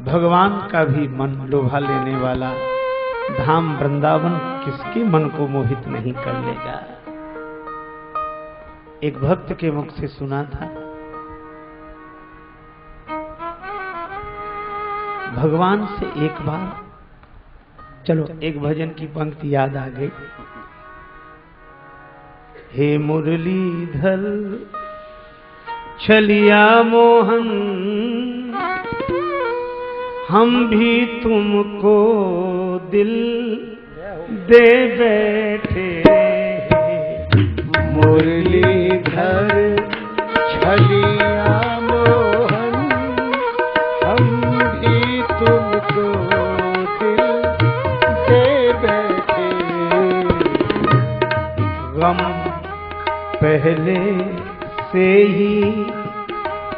भगवान का भी मन लुभा लेने वाला धाम वृंदावन किसके मन को मोहित नहीं कर लेगा। एक भक्त के मुख से सुना था, भगवान से एक बार, चलो एक भजन की पंक्ति याद आ गई। हे मुरलीधर छलिया मोहन, हम भी तुमको दिल दे बैठे। मुरलीधर छलिया मोहन, हम भी तुमको दिल दे बैठे। गम पहले से ही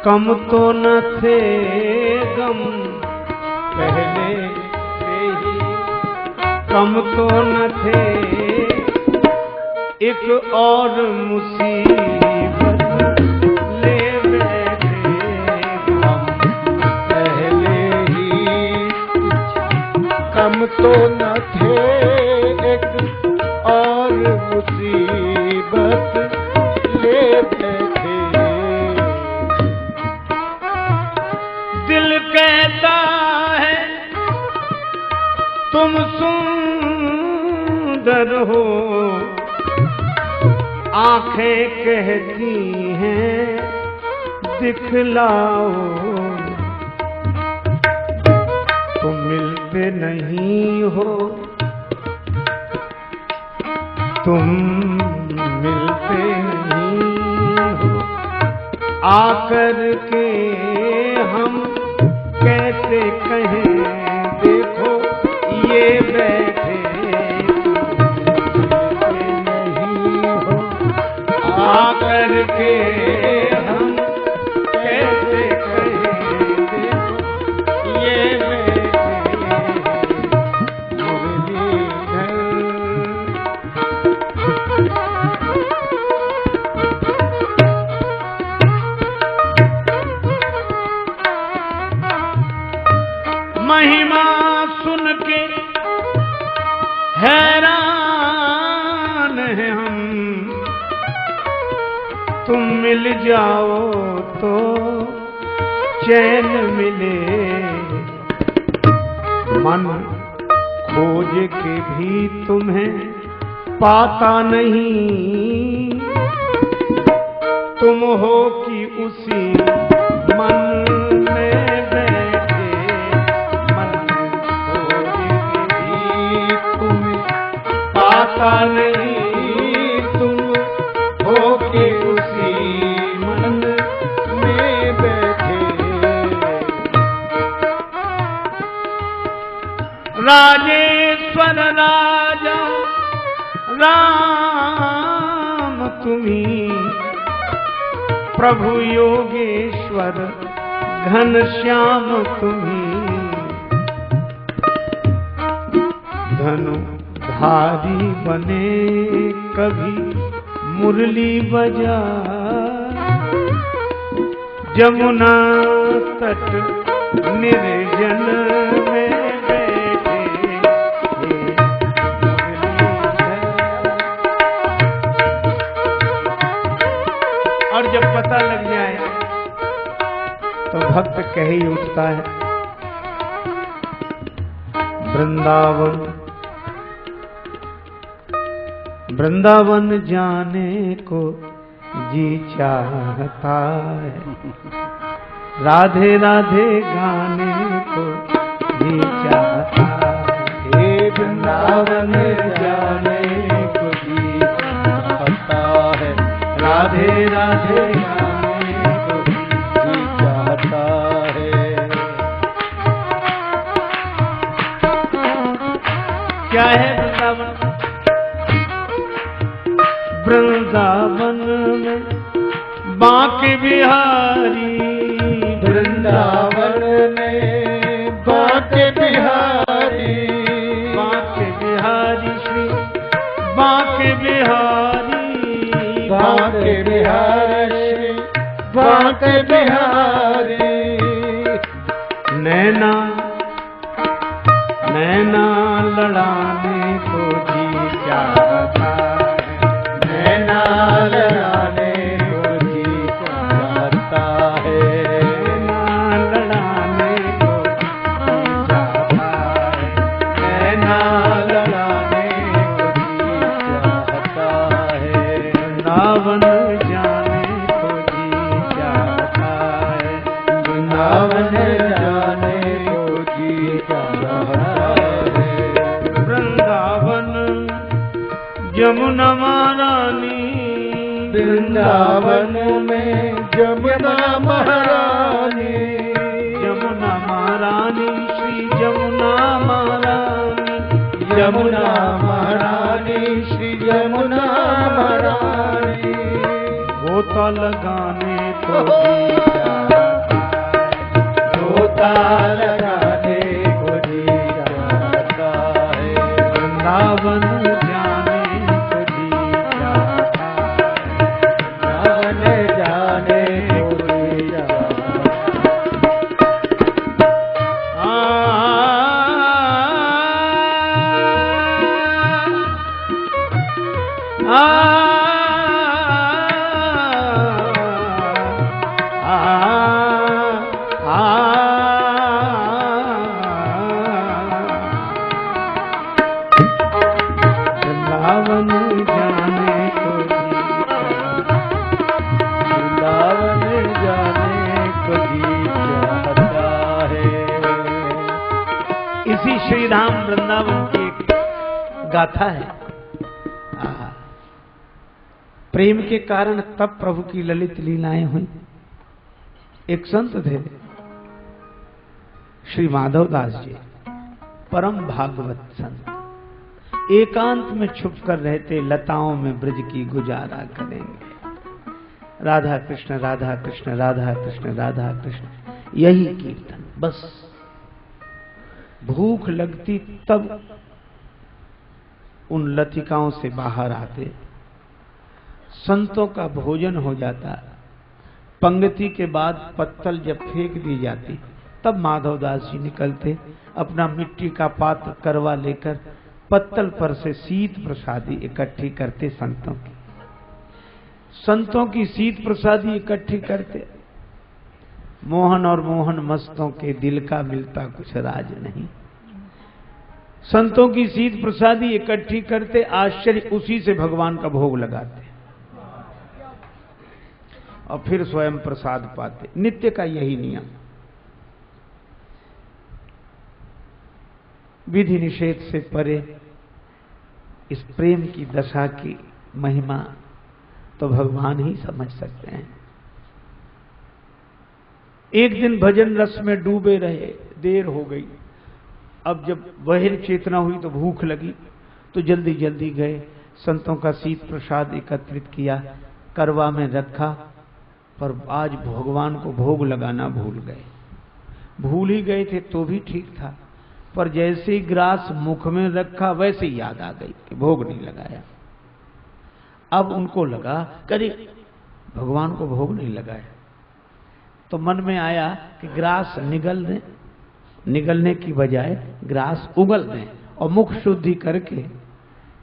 कम तो न थे, गम पहले से ही कम तो न थे, एक और मुसीबत ले बैठे। हम पहले ही कम तो न थे, एक और मुसीबत ले बैठे। दिल कहता है तुम सुंदर हो, आंखें कहती हैं दिखलाओ। तुम मिलते नहीं हो, तुम मिलते नहीं हो, आकर के हम कैसे कहें देखो ये बैठे। आकर के हम कैसे कहें देखो ये बैठे। मुरलीधर महिमा सुन के हैरान है हम, तुम मिल जाओ तो चैन मिले। मन खोज के भी तुम्हें पाता नहीं, तुम हो कि उसी मन में बैठे। मन खोज के भी तुम्हें पाता नहीं, तुम हो कि मन में बैठे। राजेश्वर राजा राम तुम्ही, प्रभु योगेश्वर घनश्याम तुम्ही। धनुधारी बने कभी मुरली बजा, जमुना तट निर्जन में बैठे। और जब पता लग जाए तो भक्त कह ही उठता है, वृंदावन वृंदावन जाने को जी चाहता है, राधे राधे गाने को जी चाहता है। हे वृंदावन जाने को जी चाहता है, राधे राधे गाने को जी चाहता है। क्या है वृंदावन? वृंदावन में बांके बिहारी, वृंदावन में बांके बिहारी, बांके बिहारी श्री बांके बिहारी, बांके बिहारी, बांके बिहारी। नैना नैना लड़ाने को जी चाहता है, नैना लड़ाने को जी चाहता है, नैना लड़ाने को जी चाहता है, नैना लड़ाने को जी चाहता है, वृंदावन जाने को जी चाहता है, वृंदावन जाने को जी चाहता है, वृंदावन यमुना महारानी, वृंदावन में जमुना महारानी, यमुना महारानी श्री यमुना महारानी, यमुना महारानी श्री यमुना महारानी, गोता लगाने को जी चाहता है, गोता लगाने को जी चाहता है, वृंदावन जाने को जी चाहता है, वृंदावन जाने को जी चाहता है। वृंदावन जाने को जी वृंदावन जाने को जी चाहता है। इसी श्रीधाम वृंदावन की एक गाथा है। प्रेम के कारण तब प्रभु की ललित लीलाएं हुई। एक संत थे श्री माधव दास जी, परम भागवत संत, एकांत में छुप कर रहते, लताओं में ब्रज की गुजारा करेंगे। राधा कृष्ण राधा कृष्ण राधा कृष्ण राधा कृष्ण, यही कीर्तन बस। भूख लगती तब उन लतिकाओं से बाहर आते, संतों का भोजन हो जाता, पंक्ति के बाद पत्तल जब फेंक दी जाती तब माधवदास जी निकलते, अपना मिट्टी का पात्र करवा लेकर पत्तल पर से शीत प्रसादी इकट्ठी करते। संतों की शीत प्रसादी इकट्ठी करते। मोहन और मोहन मस्तों के दिल का मिलता कुछ राज नहीं। संतों की शीत प्रसादी इकट्ठी करते, आश्चर्य, उसी से भगवान का भोग लगाते और फिर स्वयं प्रसाद पाते। नित्य का यही नियम। विधि निषेध से परे इस प्रेम की दशा की महिमा तो भगवान ही समझ सकते हैं। एक दिन भजन रस में डूबे रहे, देर हो गई। अब जब बहिर चेतना हुई तो भूख लगी, तो जल्दी जल्दी गए, संतों का शीत प्रसाद एकत्रित किया, करवा में रखा, पर आज भगवान को भोग लगाना भूल गए। भूल ही गए थे तो भी ठीक था, पर जैसे ही ग्रास मुख में रखा वैसे ही याद आ गई कि भोग नहीं लगाया। अब उनको लगा करी भगवान को भोग नहीं लगाया, तो मन में आया कि ग्रास निगल दें, निगलने की बजाय ग्रास उगल दें और मुख शुद्धि करके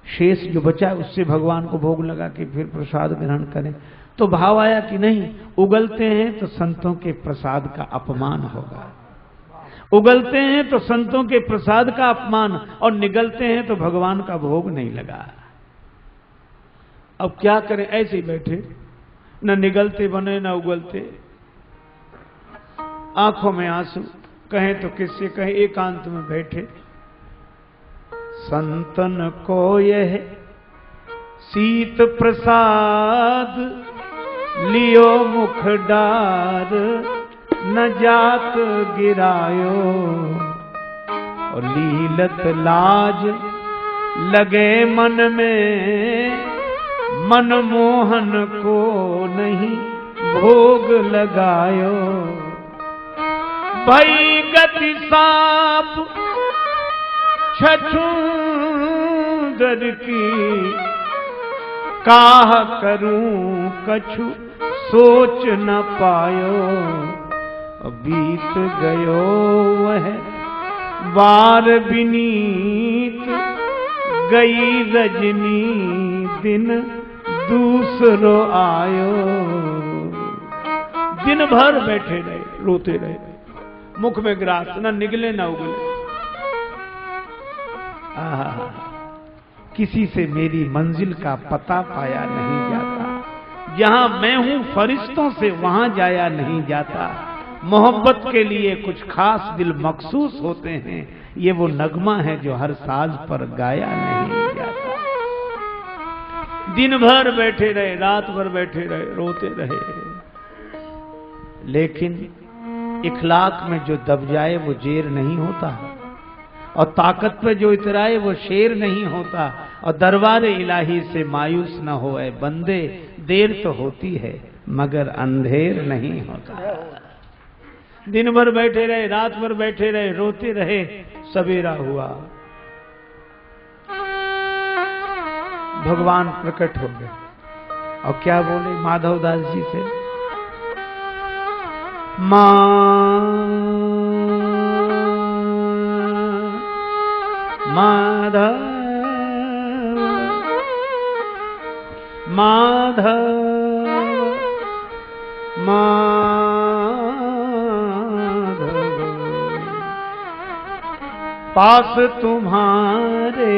शेष जो बचा उससे भगवान को भोग लगा के फिर प्रसाद ग्रहण करें। तो भाव आया कि नहीं, उगलते हैं तो संतों के प्रसाद का अपमान होगा, उगलते हैं तो संतों के प्रसाद का अपमान, और निगलते हैं तो भगवान का भोग नहीं लगा। अब क्या करें, ऐसे ही बैठे, न निगलते बने न उगलते, आंखों में आंसू, कहें तो किससे कहें, एकांत में बैठे। संतन को यह शीत प्रसाद लियो मुख डार, न जात गिरायो और लीलत लाज लगे मन में, मनमोहन को नहीं भोग लगायो। भई गति साप छछूंदर की, काह करूं कछु सोच न पायो। बीत गयो वह बार बिनीत, गई रजनी दिन दूसरो आयो। दिन भर बैठे रहे, रोते रहे, मुख में ग्रास, न निगले न उगले। किसी से मेरी मंजिल का पता पाया नहीं जाता, जहां मैं हूं फरिश्तों से वहां जाया नहीं जाता। मोहब्बत के लिए कुछ खास दिल मखसूस होते हैं, ये वो नगमा है जो हर साज पर गाया नहीं जाता। दिन भर बैठे रहे, रात भर बैठे रहे, रोते रहे, लेकिन इखलाक में जो दब जाए वो जेर नहीं होता, और ताकत पे जो इतराए वो शेर नहीं होता। और दरबार इलाही से मायूस न होए बंदे, देर तो होती है मगर अंधेर नहीं होता। दिन भर बैठे रहे, रात भर बैठे रहे, रोते रहे। सवेरा हुआ, भगवान प्रकट हो गए और क्या बोले माधव दास जी से, माधव माधव माधव, पास तुम्हारे